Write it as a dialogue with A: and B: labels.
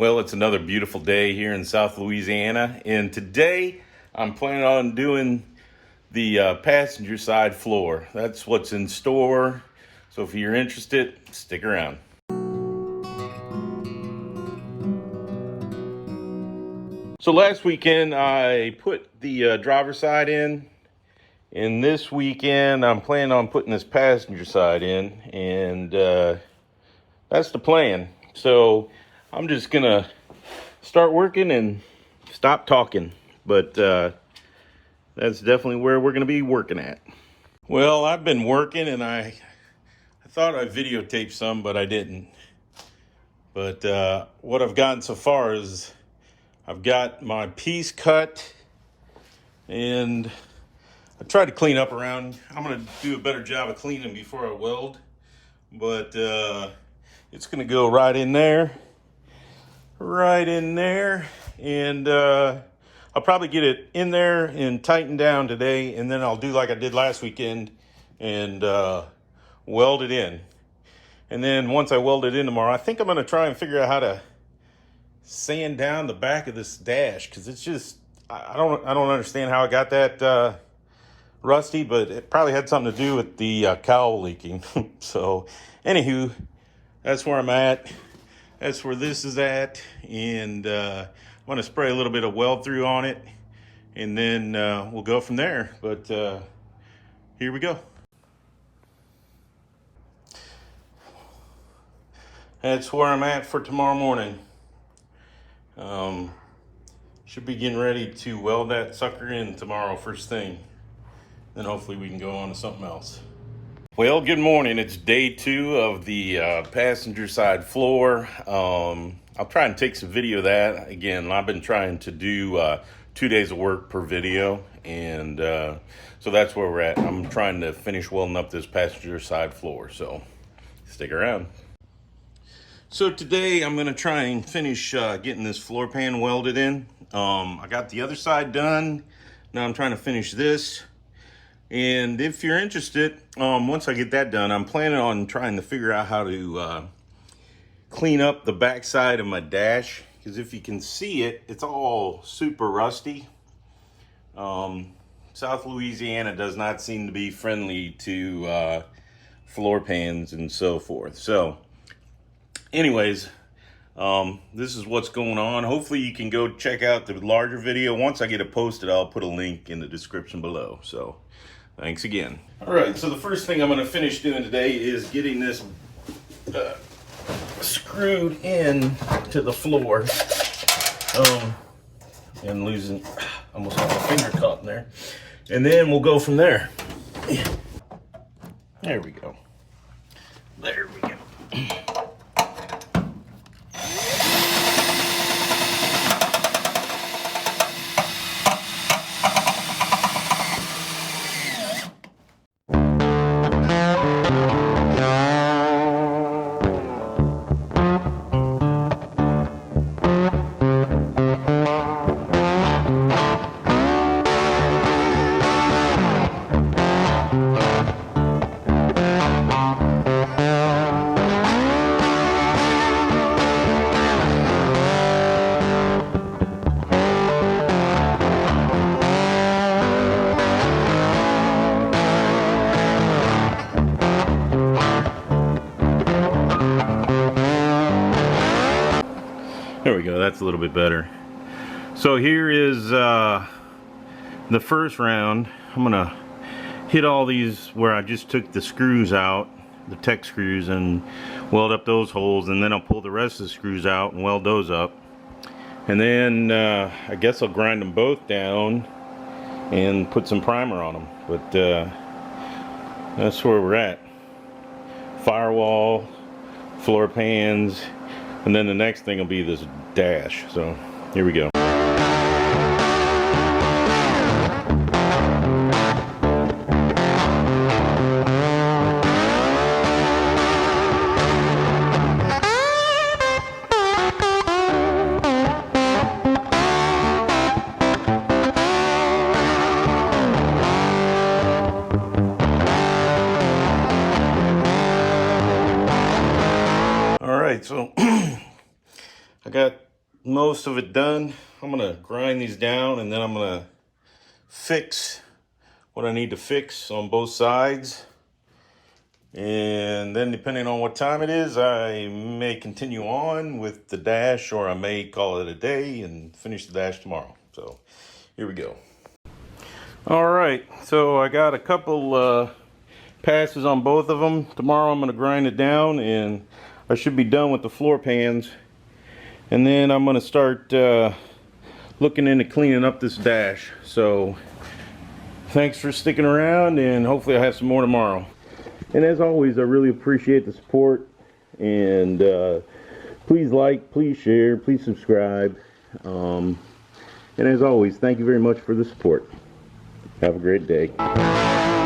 A: Well, it's another beautiful day here in South Louisiana, and today I'm planning on doing the passenger side floor. That's what's in store, so if you're interested, stick around. So last weekend I put the driver's side in, and this weekend I'm planning on putting this passenger side in, and that's the plan. So I'm just gonna start working and stop talking, but that's definitely where we're gonna be working at. Well, I've been working, and I thought I videotaped some, but I didn't. But what I've gotten so far is I've got my piece cut, and I tried to clean up around. I'm gonna do a better job of cleaning before I weld, but it's gonna go right in there, and I'll probably get it in there and tighten down today, and then I'll do like I did last weekend and weld it in. And then once I weld it in tomorrow, I think I'm gonna try and figure out how to sand down the back of this dash, because it's just I don't understand how I got that rusty, but it probably had something to do with the cowl leaking. So anywho, that's where I'm at. That's where this is at, and I'm gonna spray a little bit of weld through on it, and then we'll go from there. But here we go. That's where I'm at for tomorrow morning. Should be getting ready to weld that sucker in tomorrow first thing. Then hopefully we can go on to something else. Well, good morning. It's day 2 of the passenger side floor. I'll try and take some video of that. Again, I've been trying to do 2 days of work per video, and so that's where we're at. I'm trying to finish welding up this passenger side floor, so stick around. So today I'm going to try and finish getting this floor pan welded in. I got the other side done. Now I'm trying to finish this. And if you're interested, once I get that done, I'm planning on trying to figure out how to clean up the back side of my dash. Because if you can see it, it's all super rusty. South Louisiana does not seem to be friendly to floor pans and so forth. So anyways, this is what's going on. Hopefully you can go check out the larger video. Once I get it posted, I'll put a link in the description below. So thanks again. All right, so the first thing I'm going to finish doing today is getting this screwed in to the floor. And losing, almost got my finger caught in there. And then we'll go from there. There we go. There we go. There we go, that's a little bit better. So here is the first round. I'm gonna hit all these where I just took the screws out, the tech screws, and weld up those holes, and then I'll pull the rest of the screws out and weld those up. And then I guess I'll grind them both down and put some primer on them. But that's where we're at. Firewall, floor pans, and then the next thing will be this dash. So here we go. So I got most of it done. I'm gonna grind these down and then I'm gonna fix what I need to fix on both sides. And then depending on what time it is, I may continue on with the dash, or I may call it a day and finish the dash tomorrow. So here we go. All right, so I got a couple passes on both of them. Tomorrow I'm going to grind it down and I should be done with the floor pans. And then I'm going to start looking into cleaning up this dash. So thanks for sticking around, and hopefully I'll have some more tomorrow. And as always, I really appreciate the support. And please like, please share, please subscribe. And as always, thank you very much for the support. Have a great day.